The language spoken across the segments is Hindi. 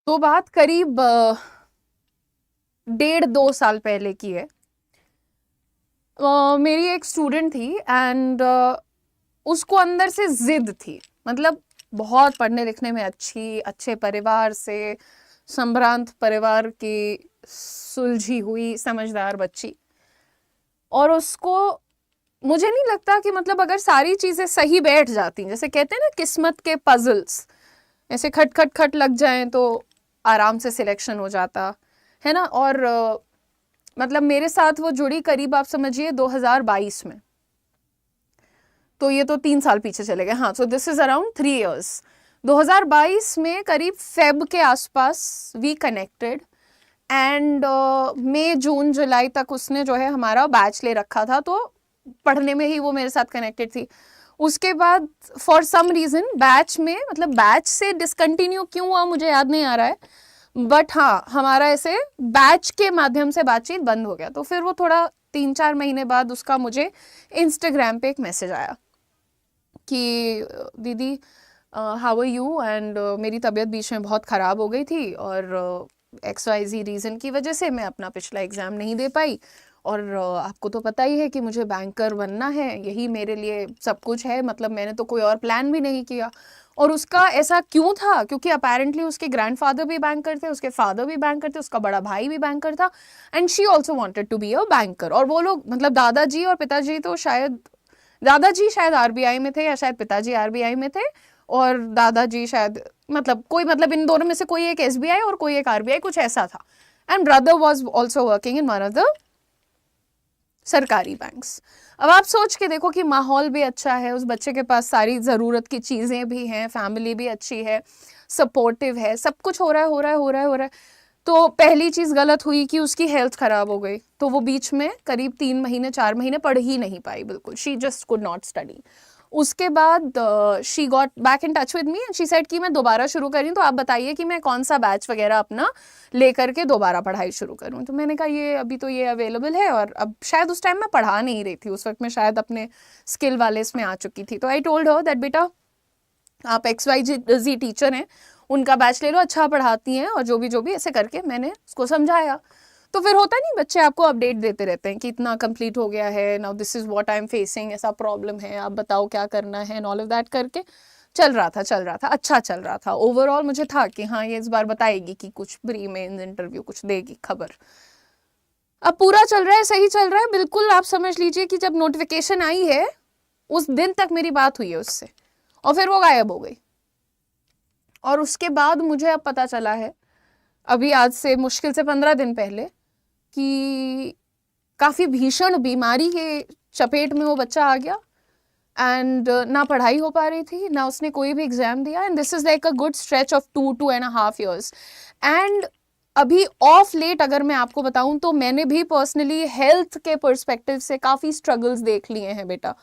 तो बात करीब 1.5-2 साल पहले की है। मेरी एक स्टूडेंट थी एंड उसको अंदर से जिद थी, मतलब बहुत पढ़ने लिखने में अच्छे परिवार से, संभ्रांत परिवार की सुलझी हुई समझदार बच्ची। और उसको, मुझे नहीं लगता कि मतलब अगर सारी चीजें सही बैठ जाती, जैसे कहते हैं ना किस्मत के पजल्स ऐसे खट खट खट लग जाएं तो आराम से सिलेक्शन हो जाता है ना। और मतलब मेरे साथ वो जुड़ी करीब आप समझिए 2022 में, तो ये तो 3 साल पीछे चले गए। हाँ, so this is around 3 years. 2022 में करीब फेब के आसपास वी कनेक्टेड एंड मई जून जुलाई तक उसने जो है हमारा बैच ले रखा था, तो पढ़ने में ही वो मेरे साथ कनेक्टेड थी। उसके बाद फॉर सम रीजन बैच में, मतलब बैच से डिसकंटिन्यू क्यों हुआ मुझे याद नहीं आ रहा है, बट हाँ हमारा ऐसे बैच के माध्यम से बातचीत बंद हो गया। तो फिर वो थोड़ा 3-4 महीने बाद उसका मुझे इंस्टाग्राम पे एक मैसेज आया कि दीदी हाउ आर यू, एंड मेरी तबीयत बीच में बहुत ख़राब हो गई थी और XYZ रीज़न की वजह से मैं अपना पिछला एग्ज़ाम नहीं दे पाई। और आपको तो पता ही है कि मुझे बैंकर बनना है, यही मेरे लिए सब कुछ है, मतलब मैंने तो कोई और प्लान भी नहीं किया। और उसका ऐसा क्यों था, क्योंकि अपेरेंटली उसके ग्रैंडफादर भी बैंकर थे, उसके फादर भी बैंकर थे, उसका बड़ा भाई भी बैंकर था, and she also wanted to be a banker. और वो लोग, मतलब दादाजी और पिताजी तो शायद, दादाजी शायद RBI में थे या शायद पिताजी RBI में थे, और दादाजी शायद, मतलब कोई, मतलब इन दोनों में से कोई एक SBI और कोई एक RBI, कुछ ऐसा था। And brother was also working in one of the सरकारी बैंक्स। अब आप सोच के देखो कि माहौल भी अच्छा है, उस बच्चे के पास सारी ज़रूरत की चीज़ें भी हैं, फैमिली भी अच्छी है, सपोर्टिव है, सब कुछ हो रहा है हो रहा है हो रहा है हो रहा है। तो पहली चीज़ गलत हुई कि उसकी हेल्थ ख़राब हो गई, तो वो बीच में करीब 3 महीने 4 महीने पढ़ ही नहीं पाई, बिल्कुल she just could not study. उसके बाद she got back in touch with me and she said कि मैं दोबारा शुरू करी, तो आप बताइए कि मैं कौन सा बैच वगैरह अपना लेकर के दोबारा पढ़ाई शुरू करूं। तो मैंने कहा ये अभी तो ये अवेलेबल है, और अब शायद उस टाइम मैं पढ़ा नहीं रही थी, उस वक्त मैं शायद अपने स्किल वाले इसमें आ चुकी थी। तो आई टोल्ड हर दैट बेटा आप XYZ टीचर हैं, उनका बैच ले लो, अच्छा पढ़ाती हैं, और जो भी ऐसे करके मैंने उसको समझाया। तो फिर होता नहीं, बच्चे आपको अपडेट देते रहते हैं कि इतना कंप्लीट हो गया है, now this is what I am facing, ऐसा प्रॉब्लम है, आप बताओ क्या करना है, एंड ऑल ऑफ दैट करके चल रहा था, अच्छा चल रहा था ओवरऑल। मुझे था कि हाँ ये इस बार बताएगी कि कुछ प्री मेंस इंटरव्यू कुछ देगी खबर। अब पूरा चल रहा है, सही चल रहा है बिल्कुल। आप समझ लीजिए कि जब नोटिफिकेशन आई है उस दिन तक मेरी बात हुई है उससे, और फिर वो गायब हो गई। और उसके बाद मुझे अब पता चला है, अभी आज से मुश्किल से 15 दिन पहले, कि काफ़ी भीषण बीमारी के चपेट में वो बच्चा आ गया, एंड ना पढ़ाई हो पा रही थी, ना उसने कोई भी एग्जाम दिया, and this is like a good stretch of 2.5 years। And अभी ऑफ लेट अगर मैं आपको बताऊं तो मैंने भी पर्सनली हेल्थ के पर्सपेक्टिव से काफ़ी स्ट्रगल्स देख लिए हैं बेटा।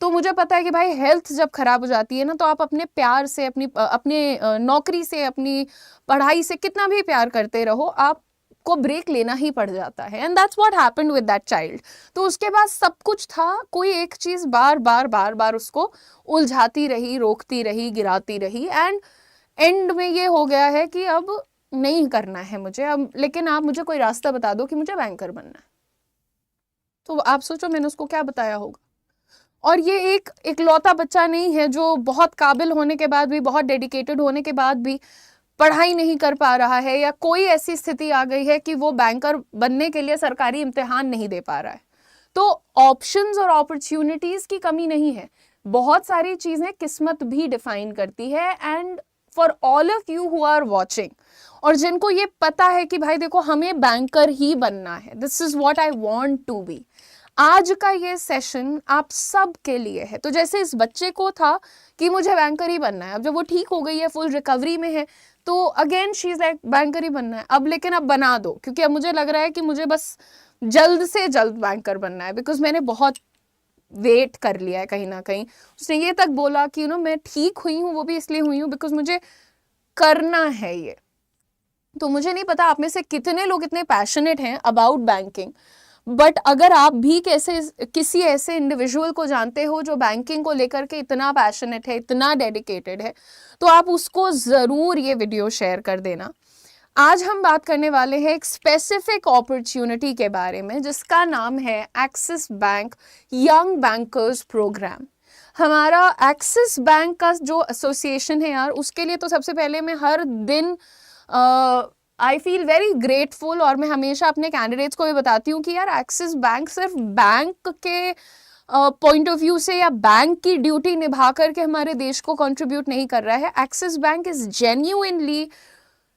तो मुझे पता है कि भाई हेल्थ जब खराब हो जाती है ना, तो आप अपने प्यार से, अपने नौकरी से, अपनी पढ़ाई से कितना भी प्यार करते रहो, आप को ब्रेक लेना ही पड़ जाता है, and that's what happened with that child. तो उसके बाद सब कुछ था, कोई एक चीज बार बार बार बार उसको उलझाती रही, रोकती रही, गिराती रही, एंड एंड में ये हो गया है कि अब नहीं करना है मुझे अब, लेकिन आप मुझे कोई रास्ता बता दो कि मुझे बैंकर बनना है। तो आप सोचो मैंने उसको क्या बताया होगा। और ये एक इकलौता बच्चा नहीं है जो बहुत काबिल होने के बाद भी, बहुत डेडिकेटेड होने के बाद भी पढ़ाई नहीं कर पा रहा है, या कोई ऐसी स्थिति आ गई है कि वो बैंकर बनने के लिए सरकारी इम्तिहान नहीं दे पा रहा है। तो ऑप्शंस और अपॉर्चुनिटीज की कमी नहीं है, बहुत सारी चीजें किस्मत भी डिफाइन करती है। And for all of you who are watching, और जिनको ये पता है कि भाई देखो हमें बैंकर ही बनना है, this is what I want to be, आज का ये सेशन आप सब के लिए है। तो जैसे इस बच्चे को था कि मुझे बैंकर ही बनना है, अब जब वो ठीक हो गई है, फुल रिकवरी में है, तो again she is like banker ही बनना है अब, लेकिन अब बना दो, क्योंकि अब मुझे लग रहा है कि मुझे बस जल्द से जल्द बैंकर बनना है, बिकॉज मैंने बहुत वेट कर लिया है कहीं ना कहीं। उसने ये तक बोला कि मैं ठीक हुई हूँ, वो भी इसलिए हुई हूँ बिकॉज मुझे करना है ये। तो मुझे नहीं पता आप में से कितने लोग इतने पैशनेट हैं अबाउट बैंकिंग, बट अगर आप भी कैसे किसी ऐसे इंडिविजुअल को जानते हो जो बैंकिंग को लेकर के इतना पैशनेट है, इतना डेडिकेटेड है, तो आप उसको ज़रूर ये वीडियो शेयर कर देना। आज हम बात करने वाले हैं एक स्पेसिफिक अपॉर्चुनिटी के बारे में जिसका नाम है Axis Bank young bankers programme. हमारा एक्सिस बैंक का जो एसोसिएशन है यार, उसके लिए तो सबसे पहले मैं हर दिन आई फील वेरी ग्रेटफुल, और मैं हमेशा अपने कैंडिडेट्स को भी बताती हूँ कि यार एक्सिस बैंक सिर्फ बैंक के पॉइंट ऑफ व्यू से या बैंक की ड्यूटी निभा करके हमारे देश को कंट्रीब्यूट नहीं कर रहा है। Axis bank is genuinely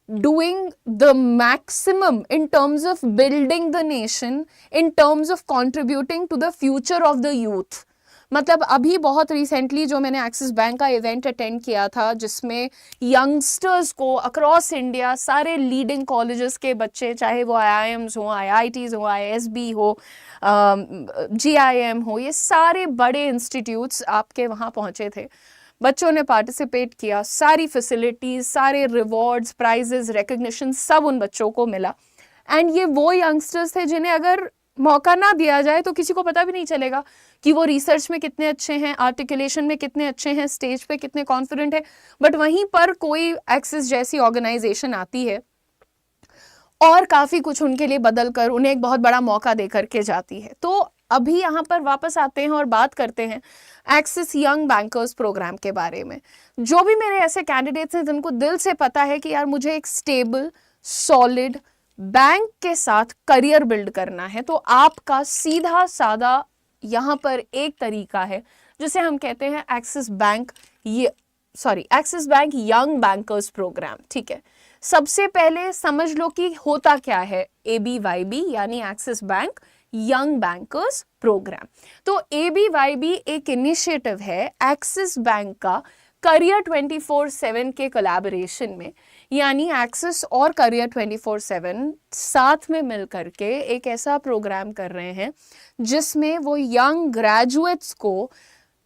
doing the maximum in terms of building the nation, in terms of contributing to the future of the youth। मतलब अभी बहुत रिसेंटली जो मैंने एक्सिस बैंक का इवेंट अटेंड किया था जिसमें यंगस्टर्स को अक्रॉस इंडिया सारे लीडिंग कॉलेजेस के बच्चे, चाहे वो IIMs हो, IITs हो, ISB हो, GIM हो, ये सारे बड़े इंस्टीट्यूट्स आपके वहाँ पहुँचे थे। बच्चों ने पार्टिसिपेट किया, सारी फैसिलिटीज, सारे रिवॉर्ड्स, प्राइजेस, रिकग्निशन सब उन बच्चों को मिला। एंड ये वो यंगस्टर्स थे जिन्हें अगर मौका ना दिया जाए तो किसी को पता भी नहीं चलेगा कि वो रिसर्च में कितने अच्छे हैं, आर्टिकुलेशन में कितने अच्छे हैं, स्टेज पे कितने कॉन्फिडेंट है। बट वहीं पर कोई एक्सिस जैसी ऑर्गेनाइजेशन आती है और काफ़ी कुछ उनके लिए बदल कर उन्हें एक बहुत बड़ा मौका दे करके जाती है। तो अभी यहाँ पर वापस आते हैं और बात करते हैं एक्सिस यंग बैंकर्स प्रोग्राम के बारे में। जो भी मेरे ऐसे कैंडिडेट्स हैं जिनको दिल से पता है कि यार मुझे एक स्टेबल सॉलिड बैंक के साथ करियर बिल्ड करना है, तो आपका सीधा साधा यहाँ पर एक तरीका है जिसे हम कहते हैं Axis Bank young bankers programme. ठीक है, सबसे पहले समझ लो कि होता क्या है ABYB यानी Axis Bank young bankers programme. तो ABYB एक इनिशिएटिव है एक्सिस बैंक का करियर 24/7 के कोलैबोरेशन में, यानी एक्सिस और करियर 24/7 साथ में मिल करके एक ऐसा प्रोग्राम कर रहे हैं जिसमें वो यंग ग्रेजुएट्स को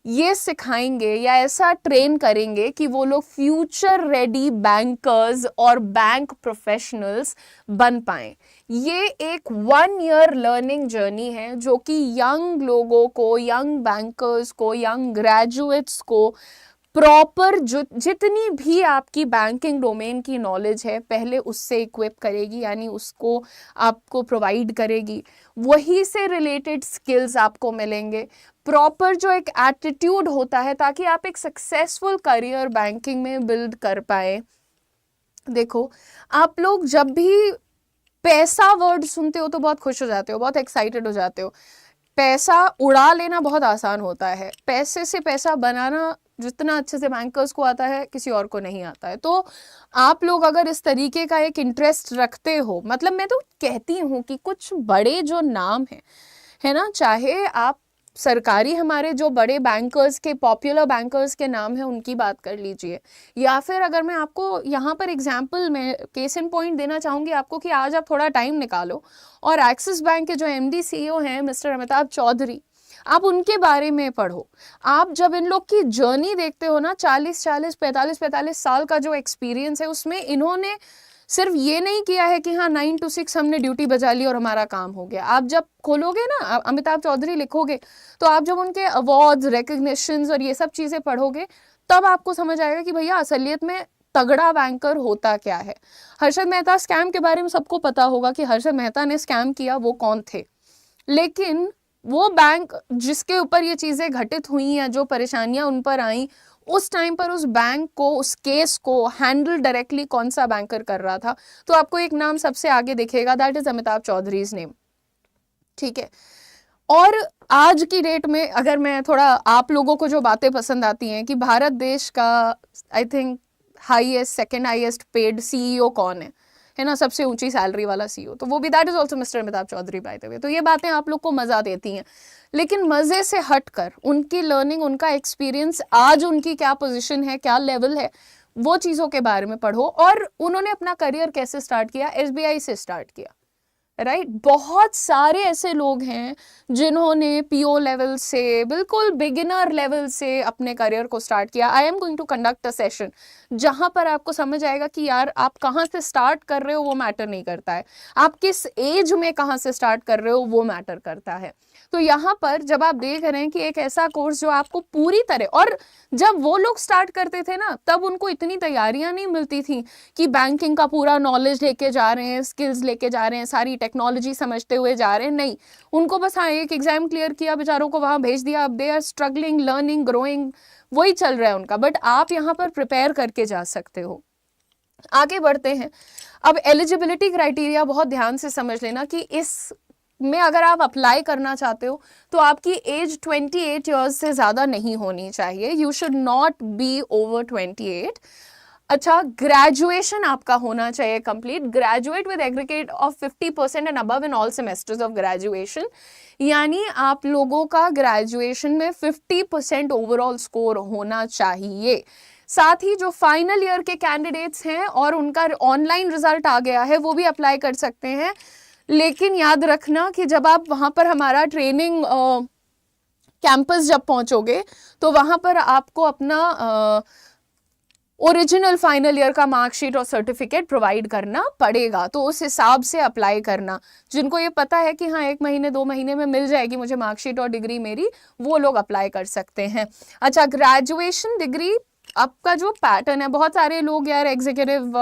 ये सिखाएंगे या ऐसा ट्रेन करेंगे कि वो लोग फ्यूचर रेडी बैंकर्स और बैंक प्रोफेशनल्स बन पाएं। ये एक 1 ईयर लर्निंग जर्नी है जो कि यंग लोगों को, यंग बैंकर्स को, यंग ग्रेजुएट्स को प्रॉपर जितनी भी आपकी बैंकिंग डोमेन की नॉलेज है पहले उससे इक्विप करेगी, यानी उसको आपको प्रोवाइड करेगी। वही से रिलेटेड स्किल्स आपको मिलेंगे, प्रॉपर जो एक एटीट्यूड होता है ताकि आप एक सक्सेसफुल करियर बैंकिंग में बिल्ड कर पाए। देखो, आप लोग जब भी पैसा वर्ड सुनते हो तो बहुत खुश हो जाते हो, बहुत एक्साइटेड हो जाते हो। पैसा उड़ा लेना बहुत आसान होता है, पैसे से पैसा बनाना जितना अच्छे से बैंकर्स को आता है किसी और को नहीं आता है। तो आप लोग अगर इस तरीके का एक इंटरेस्ट रखते हो, मतलब मैं तो कहती हूँ कि कुछ बड़े जो नाम हैं, है ना, चाहे आप सरकारी हमारे जो बड़े बैंकर्स के, पॉपुलर बैंकर्स के नाम है उनकी बात कर लीजिए, या फिर अगर मैं आपको यहाँ पर एग्जांपल में केस इन पॉइंट देना चाहूँगी आपको कि आज आप थोड़ा टाइम निकालो और एक्सिस बैंक के जो MD CEO हैं मिस्टर अमिताभ चौधरी, आप उनके बारे में पढ़ो। आप जब इन लोग की जर्नी देखते हो ना, 45 साल का जो एक्सपीरियंस है उसमें इन्होंने सिर्फ ये नहीं किया है कि हाँ 9 to 6 हमने ड्यूटी बजा ली और हमारा काम हो गया। आप जब खोलोगे ना अमिताभ चौधरी लिखोगे तो आप जब उनके अवार्ड्स, रिकग्निशंस और ये सब चीज़ें पढ़ोगे तब आपको समझ आएगा कि भैया असलियत में तगड़ा बैंकर होता क्या है। हर्षद मेहता स्कैम के बारे में सबको पता होगा कि हर्षद मेहता ने स्कैम किया, वो कौन थे, लेकिन वो बैंक जिसके ऊपर ये चीज़ें घटित हुई या जो परेशानियां उन पर आई, उस टाइम पर उस बैंक को, उस केस को हैंडल डायरेक्टली कौन सा बैंकर कर रहा था, तो आपको एक नाम सबसे आगे दिखेगा, that is Amitabh Chaudhary's name. ठीक है, और आज की डेट में अगर मैं थोड़ा आप लोगों को जो बातें पसंद आती हैं कि भारत देश का I think second highest paid CEO कौन है ना, सबसे ऊंची सैलरी वाला CEO, तो वो भी that is also mister Amitabh Chaudhary by the way. तो ये बातें आप लोग को मजा देती हैं, लेकिन मजे से हटकर उनकी लर्निंग, उनका एक्सपीरियंस, आज उनकी क्या पोजीशन है, क्या लेवल है, वो चीज़ों के बारे में पढ़ो। और उन्होंने अपना करियर कैसे स्टार्ट किया, SBI से स्टार्ट किया, राइट। बहुत सारे ऐसे लोग हैं जिन्होंने PO लेवल से, बिल्कुल बिगिनर लेवल से अपने करियर को स्टार्ट किया। I am going to conduct a session जहां पर आपको समझ आएगा कि यार आप कहां से स्टार्ट कर रहे हो वो मैटर नहीं करता है, आप किस एज में कहां से स्टार्ट कर रहे हो वो मैटर करता है। तो यहाँ पर जब आप देख रहे हैं कि एक ऐसा कोर्स जो आपको पूरी तरह, और जब वो लोग स्टार्ट करते थे ना तब उनको इतनी तैयारियां नहीं मिलती थी कि बैंकिंग का पूरा नॉलेज लेके जा रहे हैं, स्किल्स लेके जा रहे हैं, सारी टेक्नोलॉजी समझते हुए जा रहे हैं, नहीं, उनको बस हाँ एक एग्जाम क्लियर किया, बेचारों को वहां भेज दिया, अब they are struggling, learning, growing, वही चल रहा है उनका। बट आप यहाँ पर प्रिपेयर करके जा सकते हो। आगे बढ़ते हैं। अब एलिजिबिलिटी क्राइटेरिया बहुत ध्यान से समझ लेना कि इस में अगर आप अप्लाई करना चाहते हो तो आपकी एज 28 इयर्स से ज़्यादा नहीं होनी चाहिए। You should not be over 28। अच्छा, ग्रेजुएशन आपका होना चाहिए complete, graduate with aggregate of 50% and above in all semesters of graduation, यानी आप लोगों का ग्रेजुएशन में 50% ओवरऑल स्कोर होना चाहिए। साथ ही जो फाइनल ईयर के कैंडिडेट्स हैं और उनका ऑनलाइन रिजल्ट आ गया है वो भी अप्लाई कर सकते हैं, लेकिन याद रखना कि जब आप वहाँ पर हमारा ट्रेनिंग कैंपस जब पहुँचोगे तो वहाँ पर आपको अपना ओरिजिनल फाइनल ईयर का मार्कशीट और सर्टिफिकेट प्रोवाइड करना पड़ेगा, तो उस हिसाब से अप्लाई करना। जिनको ये पता है कि हाँ 1 महीने 2 महीने में मिल जाएगी मुझे मार्कशीट और डिग्री मेरी, वो लोग अप्लाई कर सकते हैं। अच्छा, ग्रेजुएशन डिग्री आपका जो पैटर्न है, बहुत सारे लोग यार एग्जीक्यूटिव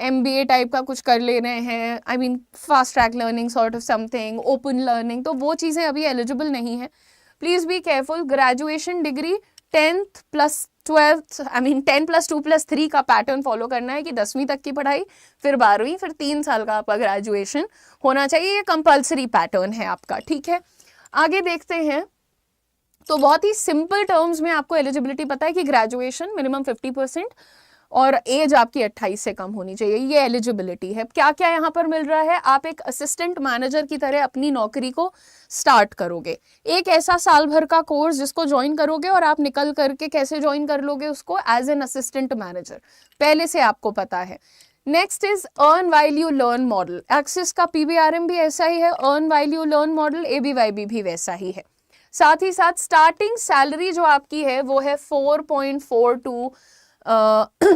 MBA टाइप का कुछ कर ले रहे हैं, I mean fast track learning sort of something, open learning, तो वो चीज़ें अभी एलिजिबल नहीं है। Please be careful. Graduation degree 10th + 12th, I mean 10 + 2 + 3 का पैटर्न फॉलो करना है कि 10वीं तक की पढ़ाई, फिर 12वीं, फिर 3 साल का आपका ग्रेजुएशन होना चाहिए। ये कंपल्सरी पैटर्न है आपका, ठीक है। आगे देखते हैं। तो बहुत ही सिंपल टर्म्स में आपको एलिजिबिलिटी पता है कि ग्रेजुएशन मिनिमम 50% और एज आपकी 28 से कम होनी चाहिए, ये एलिजिबिलिटी है। क्या क्या यहाँ पर मिल रहा है, आप एक असिस्टेंट मैनेजर की तरह अपनी नौकरी को स्टार्ट करोगे। एक ऐसा साल भर का कोर्स जिसको ज्वाइन करोगे और आप निकल करके कैसे ज्वाइन कर लोगे उसको, एज एन असिस्टेंट मैनेजर, पहले से आपको पता है। Next is earn while you learn model. Axis का PBRM भी ऐसा ही है, earn while you learn model ABYB भी वैसा ही है। साथ ही साथ स्टार्टिंग सैलरी जो आपकी है वो है 4.42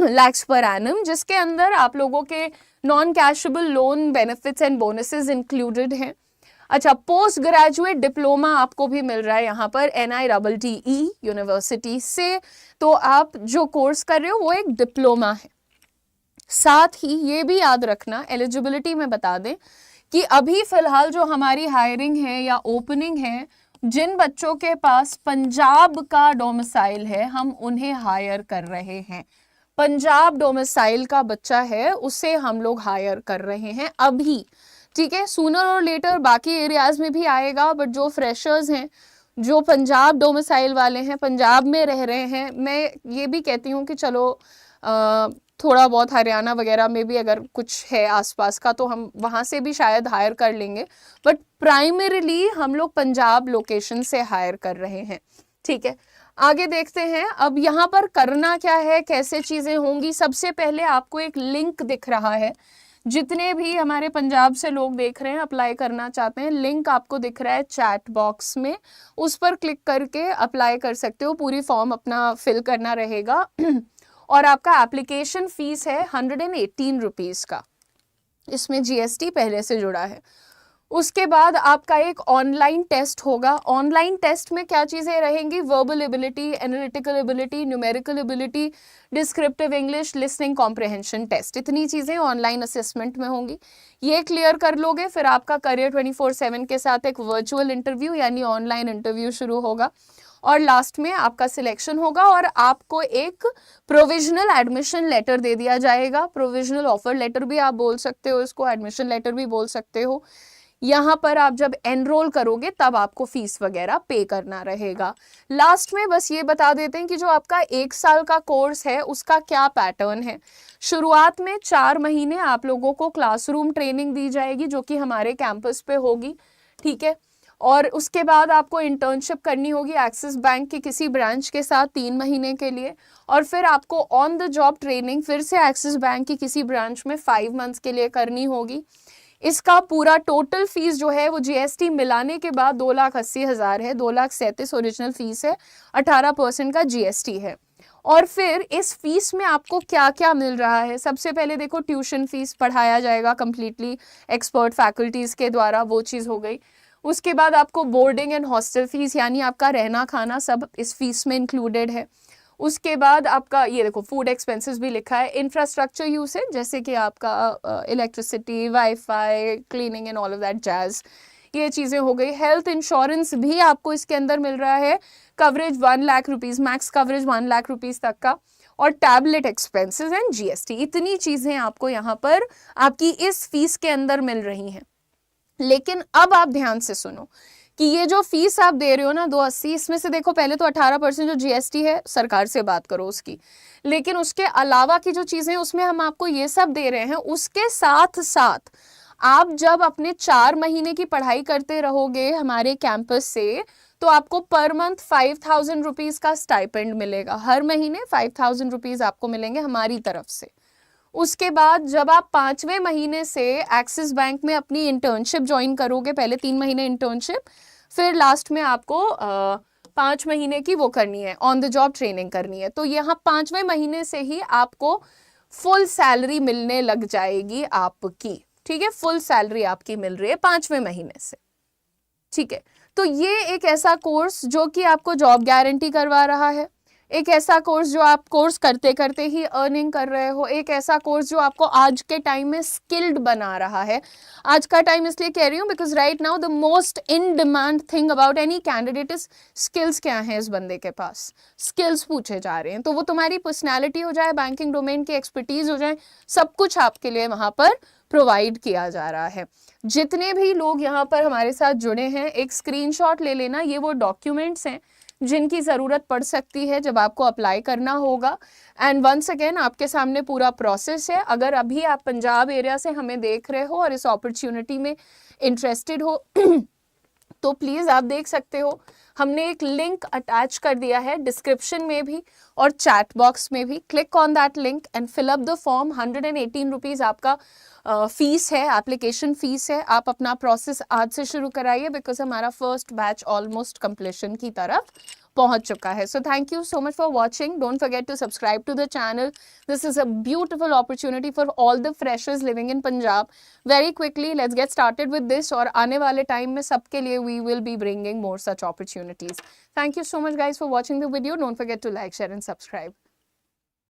lakhs per annum, जिसके अंदर आप लोगों के non cashable loan benefits and bonuses included हैं। अच्छा, पोस्ट ग्रेजुएट डिप्लोमा आपको भी मिल रहा है यहाँ पर NITTE यूनिवर्सिटी से, तो आप जो कोर्स कर रहे हो वो एक डिप्लोमा है। साथ ही ये भी याद रखना, एलिजिबिलिटी में बता दें कि अभी फिलहाल जो हमारी हायरिंग है या ओपनिंग है, जिन बच्चों के पास पंजाब का डोमिसाइल है हम उन्हें हायर कर रहे हैं। पंजाब डोमिसाइल का बच्चा है उसे हम लोग हायर कर रहे हैं अभी, ठीक है। सूनर और लेटर बाकी एरियाज में भी आएगा, बट जो फ्रेशर्स हैं, जो पंजाब डोमिसाइल वाले हैं, पंजाब में रह रहे हैं, मैं ये भी कहती हूँ कि चलो थोड़ा बहुत हरियाणा वगैरह में भी अगर कुछ है आसपास का तो हम वहाँ से भी शायद हायर कर लेंगे, बट प्राइमरीली हम लोग पंजाब लोकेशन से हायर कर रहे हैं, ठीक है। आगे देखते हैं। अब यहाँ पर करना क्या है, कैसे चीज़ें होंगी। सबसे पहले आपको एक लिंक दिख रहा है, जितने भी हमारे पंजाब से लोग देख रहे हैं अप्लाई करना चाहते हैं, लिंक आपको दिख रहा है चैट बॉक्स में, उस पर क्लिक करके अप्लाई कर सकते हो। पूरी फॉर्म अपना फिल करना रहेगा और आपका एप्लीकेशन फीस है 118 रुपीज़ का, इसमें GST पहले से जुड़ा है। उसके बाद आपका एक ऑनलाइन टेस्ट होगा। ऑनलाइन टेस्ट में क्या चीज़ें रहेंगी, verbal ability, analytical ability, numerical ability, descriptive English, listening comprehension test, इतनी चीज़ें ऑनलाइन असेसमेंट में होंगी। ये क्लियर कर लोगे फिर आपका करियर 24/7 के साथ एक वर्चुअल इंटरव्यू यानी ऑनलाइन इंटरव्यू शुरू होगा और लास्ट में आपका सिलेक्शन होगा और आपको एक प्रोविजनल एडमिशन लेटर दे दिया जाएगा। प्रोविजनल ऑफर लेटर भी आप बोल सकते हो इसको, एडमिशन लेटर भी बोल सकते हो। यहाँ पर आप जब एनरोल करोगे तब आपको फीस वगैरह पे करना रहेगा। लास्ट में बस ये बता देते हैं कि जो आपका 1 साल का कोर्स है उसका क्या पैटर्न है। शुरुआत में 4 महीने आप लोगों को क्लासरूम ट्रेनिंग दी जाएगी जो कि हमारे कैंपस पे होगी, ठीक है। और उसके बाद आपको इंटर्नशिप करनी होगी एक्सिस बैंक के किसी ब्रांच के साथ 3 महीने के लिए, और फिर आपको ऑन द जॉब ट्रेनिंग फिर से एक्सिस बैंक की किसी ब्रांच में 5 मंथ्स के लिए करनी होगी। इसका पूरा टोटल फीस जो है वो GST मिलाने के बाद 2,80,000 है। 2,37,000 ओरिजिनल फीस है, 18% का GST है। और फिर इस फीस में आपको क्या क्या मिल रहा है, सबसे पहले देखो ट्यूशन फीस, पढ़ाया जाएगा कम्प्लीटली एक्सपर्ट फैकल्टीज़ के द्वारा, वो चीज़ हो गई। उसके बाद आपको बोर्डिंग एंड हॉस्टल फीस, यानी आपका रहना खाना सब इस फीस में इंक्लूडेड है। उसके बाद आपका ये देखो फूड एक्सपेंसेस भी लिखा है। इंफ्रास्ट्रक्चर यूसेज जैसे कि आपका electricity, wifi, cleaning and all of that jazz, ये चीज़ें हो गई। हेल्थ इंश्योरेंस भी आपको इसके अंदर मिल रहा है, coverage 1 lakh rupees, max coverage 1 lakh rupees तक का, और टैबलेट एक्सपेंसेस एंड जीएसटी, इतनी चीज़ें आपको यहाँ पर आपकी इस फीस के अंदर मिल रही हैं। लेकिन अब आप ध्यान से सुनो कि ये जो फीस आप दे रहे हो ना 280, इसमें से देखो पहले तो 18% जो जीएसटी है सरकार से बात करो उसकी, लेकिन उसके अलावा की जो चीज़ें उसमें हम आपको ये सब दे रहे हैं। उसके साथ साथ आप जब अपने 4 महीने की पढ़ाई करते रहोगे हमारे कैंपस से, तो आपको पर मंथ 5,000 रुपीज़ का स्टाइपेंड मिलेगा। हर महीने 5,000 रुपीज़ आपको मिलेंगे हमारी तरफ से। उसके बाद जब आप 5वें महीने से एक्सिस बैंक में अपनी इंटर्नशिप ज्वाइन करोगे, पहले 3 महीने इंटर्नशिप, फिर लास्ट में आपको 5 महीने की वो करनी है, ऑन द जॉब ट्रेनिंग करनी है। तो यहाँ 5वें महीने से ही आपको फुल सैलरी मिलने लग जाएगी आपकी, ठीक है, फुल सैलरी आपकी मिल रही है 5वें महीने से, ठीक है। तो ये एक ऐसा कोर्स जो कि आपको जॉब गारंटी करवा रहा है, एक ऐसा कोर्स जो आप कोर्स करते करते ही अर्निंग कर रहे हो, एक ऐसा कोर्स जो आपको आज के टाइम में स्किल्ड बना रहा है। आज का टाइम इसलिए कह रही हूँ because right now the most in demand thing about any candidate is skills. क्या है इस बंदे के पास, स्किल्स पूछे जा रहे हैं। तो वो तुम्हारी पर्सनैलिटी हो जाए, बैंकिंग डोमेन की एक्सपर्टीज हो जाए, सब कुछ आपके लिए वहाँ पर प्रोवाइड किया जा रहा है। जितने भी लोग यहाँ पर हमारे साथ जुड़े हैं, एक स्क्रीनशॉट ले लेना, ये वो डॉक्यूमेंट्स हैं जिनकी ज़रूरत पड़ सकती है जब आपको अप्लाई करना होगा। एंड वंस अगेन आपके सामने पूरा प्रोसेस है। अगर अभी आप पंजाब एरिया से हमें देख रहे हो और इस अपॉर्चुनिटी में इंटरेस्टेड हो तो प्लीज़ आप देख सकते हो, हमने एक लिंक अटैच कर दिया है डिस्क्रिप्शन में भी और चैट बॉक्स में भी। Click on that link and fill up the form. 118 rupees आपका फीस है, एप्लीकेशन फीस है। आप अपना प्रोसेस आज से शुरू कराइए बिकॉज हमारा फर्स्ट बैच ऑलमोस्ट कंप्लीशन की तरफ पहुंच चुका है। So thank you so much for watching. Don't forget to subscribe to the channel. This is a beautiful opportunity for all the freshers living in Punjab. Very quickly let's get started with this, और आने वाले टाइम में सबके लिए we will be bringing more such opportunities. Thank you so much guys for watching the video. Don't forget to like, share and subscribe.